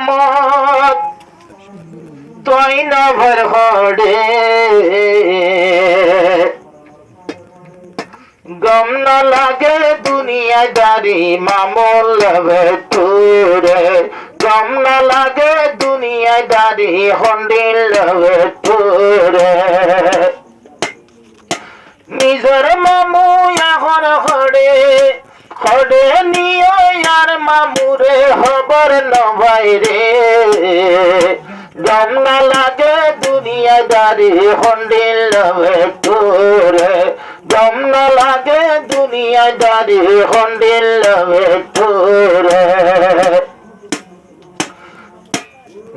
রহমত তুই না ভর হড়ে গম না লাগে দুনিয়াদারি মামল ভেটুরে গম না লাগে দুনিয়াদারি হন্ডিল ভেটুরে নিজের মামু এখন হড়ে হড়ে নিও আর মামুরে খবর নভাই রে গম না লাগে দুনিয়াদারি হন্ডিল ভেটুরে গম না লাগে দুনিয়াদারি হন্ডিল ভেটুরে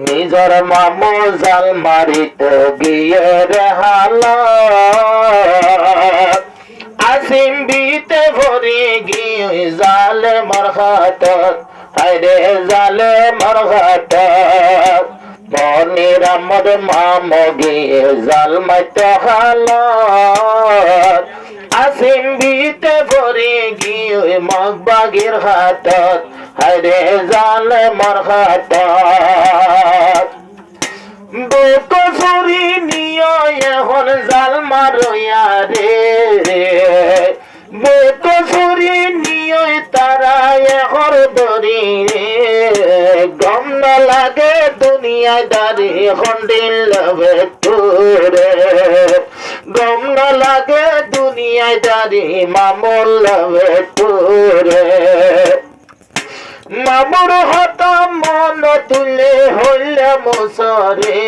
নিজের মামু জাল মারিতে গিয়ে রেহালা আসিম বিতে ভরে গিয়ে জালে মরঘাট হায়রে জালে মরঘাট মনির আমার মামু গিয়ে জাল মাইতে হালা আসিম বিতে ভরে গিয়ে মগবাগির হাটত হায়রে জালে মরঘাট বেকসুরি নিয় এখন জাল মারয়া রে বেকসুরি নিয় তারা এখন দরি রে গম না লাগে দুনিয়াদারি হন্ডিল ভেটুরে গম না লাগে দুনিয়াদারি মামল ভেটুরে মামুর হত মন তুলে হইলে মুসরে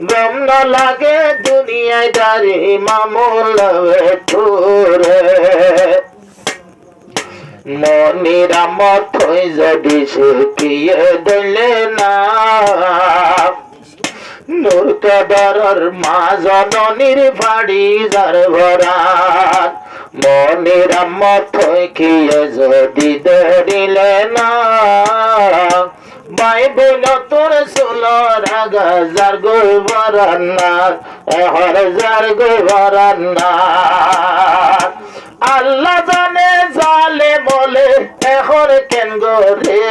গম না লাগে দুনিয়াদারি মামল ভেটুরে মনিরা মথই যদি শিখিয়ে দিলে না নূর কদরের মা জননীর বাড়ি যার ভরান মনিরা মথই খিয়ে যদি ধরিলে না ভাই বোন তোর সোলর আগা যার গই ভরান্নার এহর যার গই ভরান্নার আল্লাহ জানে জালে বলে এখন কেন গরে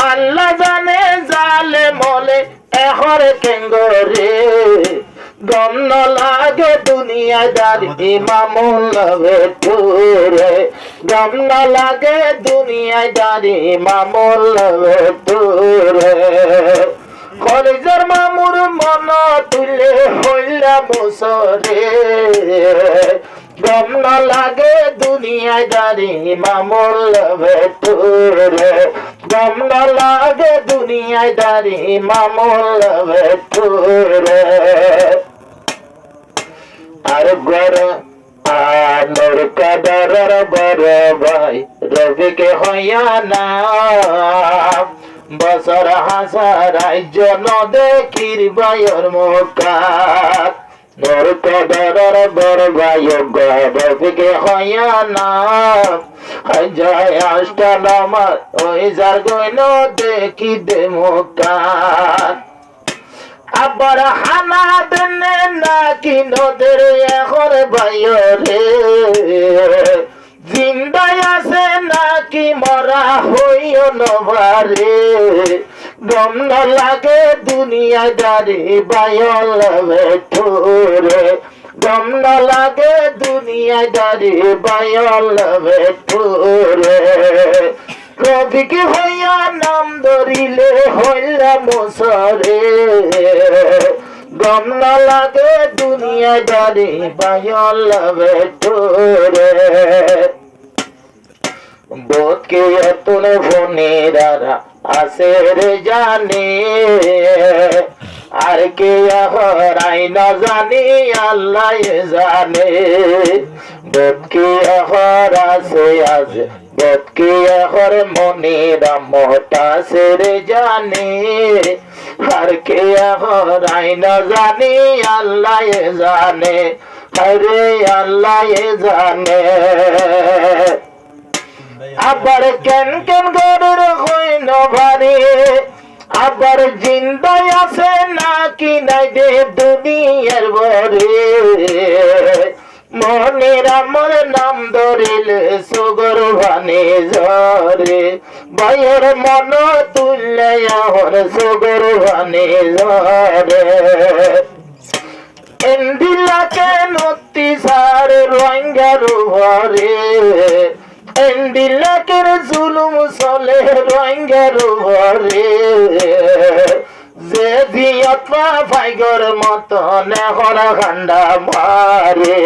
আল্লাহ জানে জালে বলে এখন কেন গরে গম না লাগে দুনিয়াদারি মামুল ভেটুরে গম না লাগে দুনিয়াদারি মামুল ভেটুরে কলেজের মামুর মন তুলে হইলা মুসরে গম না লাগে দুনিয়াদারি মামুল ভেটুরে গম না লাগে দুনিয়াদারি মামুল ভেটুরে আর গর আনোর কদরের বড় ভাই রবিকে হইয়া না বছর হাজার জন দেখির ভাইয়ের মুখাত নোর কদরের বড় ভাই রবিকে হইয়া না জয় অষ্টনামা ওই যার গইন দেখি দে মুখাত আবার হানা দেনে নাকি নদের এখন বাইরে জিন্দায় আছে নাকি মরা হইও নভারে গম না লাগে দুনিয়াদারি বায়ল ভেটুরে গম না লাগে দুনিয়াদারি বায়ল ভেটুরে রবিকে হইয়া নাম ধরিলে হইলা মুসরে গম না লাগে দুনিয়াদারি বায়ল ভেটুরে বোধ কে তুলে ভনেরা আছে রে জানে আর কে হরাই না জানি আল্লাহ জানে বোধ কে হর আছে আজ বোধ কে হর মনেরা মোটা সে রে জানে আর কে হরাই না জানি আল্লাহ জানে আরে আল্লাহ জানে আবার কেন কেন গরের হইল ভারে আবার জিন্দায় আছে নাকি নাই দে দুনিয়ার ভরে মনির আমার নাম ধরিলে সুগর ভানে ঝরে ভাইয়ের মন তুললে আমার সুগর ভানে ঝরে এন্ডিলাকে নতি সার রোহিঙ্গার ভরে এন্ডিলাকের জুলুম চলে রোহিঙ্গার ভরে যে দিয়তা ফাইগর মতন এখন খান্ডা মারে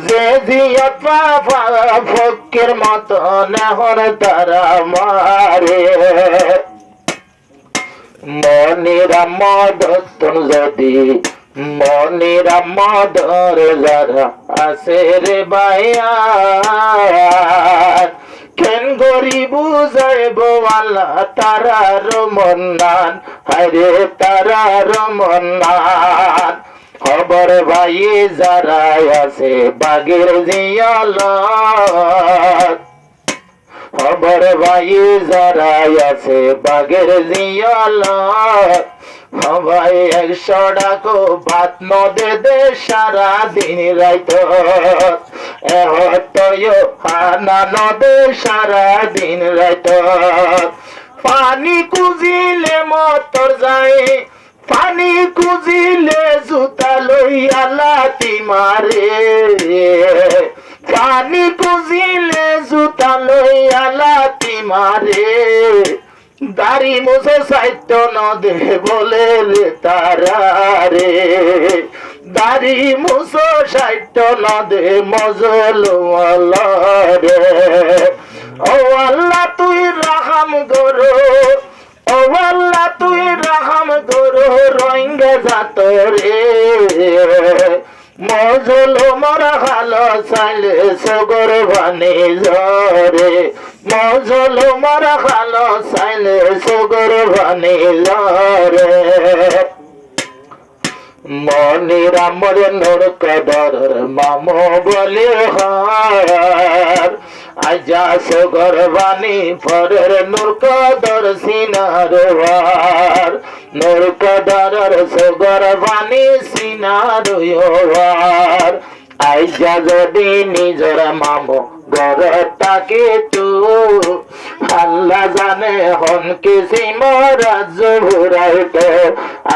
যে দিয়তা ফকের মতন এখন তারা মারে মনির মদতন যদি মনির মদর যারা আছে রে ভাইয়া কেন গরিব যাইব আল্লাহ তারার মন্নান হরে তারার মন্নান খবর ভাই যারা আছে বাগের জিয়ালত খবর ভাই যারা আছে বাগের জিয়ালত সবাই 100 টাকা ভাত নদে দে সারা দিন রাইত খানা নদে সারা দিন রাইত পানি কুজিলে মতর যায় পানি কুজিলে জুতা লইয়া লাথি মারে পানি কুজিলে জুতা লইয়া লাথি মারে দাড়ি মুছে সাহিত্য নদে বলে রে তারা রে দাড়ি মুছো সাহিত্য নদে মজল রে ও আল্লাহ তুই রাহাম গরো ও আল্লাহ তুই রাহাম গরো রোহিঙ্গা জাত রে মজল মরা খালো চাইলে সগর ভানে ঝরে মজল মরা খালো চাইলে সগর ভানে ঝরে মনির আমার নোর কদর মামো বলে হার আজা সগর বাণী ফরের নূর কদর সিনার হার নূর কদর সগর বাণী সিনার হার আইজা যদি নিজর মামো ঘর তাকে তু আল্লাহ জানে হন কিসি মরাজ ভুরাইতো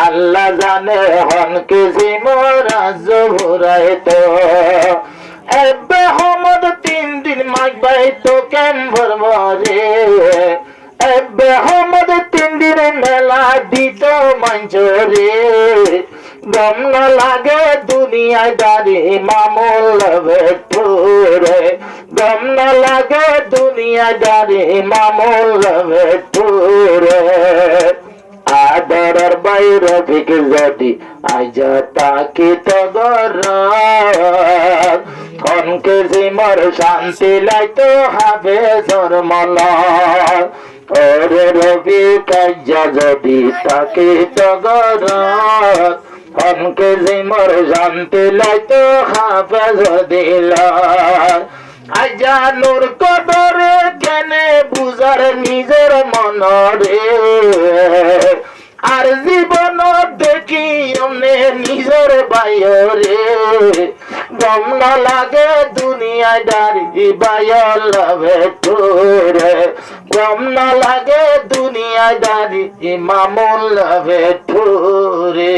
আল্লাহ জানে হন কিসি মরাজ ভুরাইতো এবে হমদ 3 দিন মাইবাই তো কেম ভরবরে এবে হমদ 3 দিন মেলা দিত মঞ্জরে গম না লাগে দুনিয়ায় দাঁড়ি মামুল বেঠুরে গম না লাগে দুনিয়ায় দাঁড়ি মামুল বেঠুরে আদরের বাইরে থেকে যদি আইজা তাকি তো গরম কনকে জিমর শান্তি লাইতো হবে জোর মলা ওরে রবি কাইজা যদি তাকি তো গরম কনকে জিমর শান্তি লাইতো হবে দিল আইজা নূর কদরে কেনে বুঝার নিজের মনরে আর জীবন দেখি অমনে নিজের বাইরে গম না লাগে দুনিয়ায় দাঁড়ি বাইর ভেতরে গম না লাগে দুনিয়ায় দাঁড়ি মামুল ভেতরে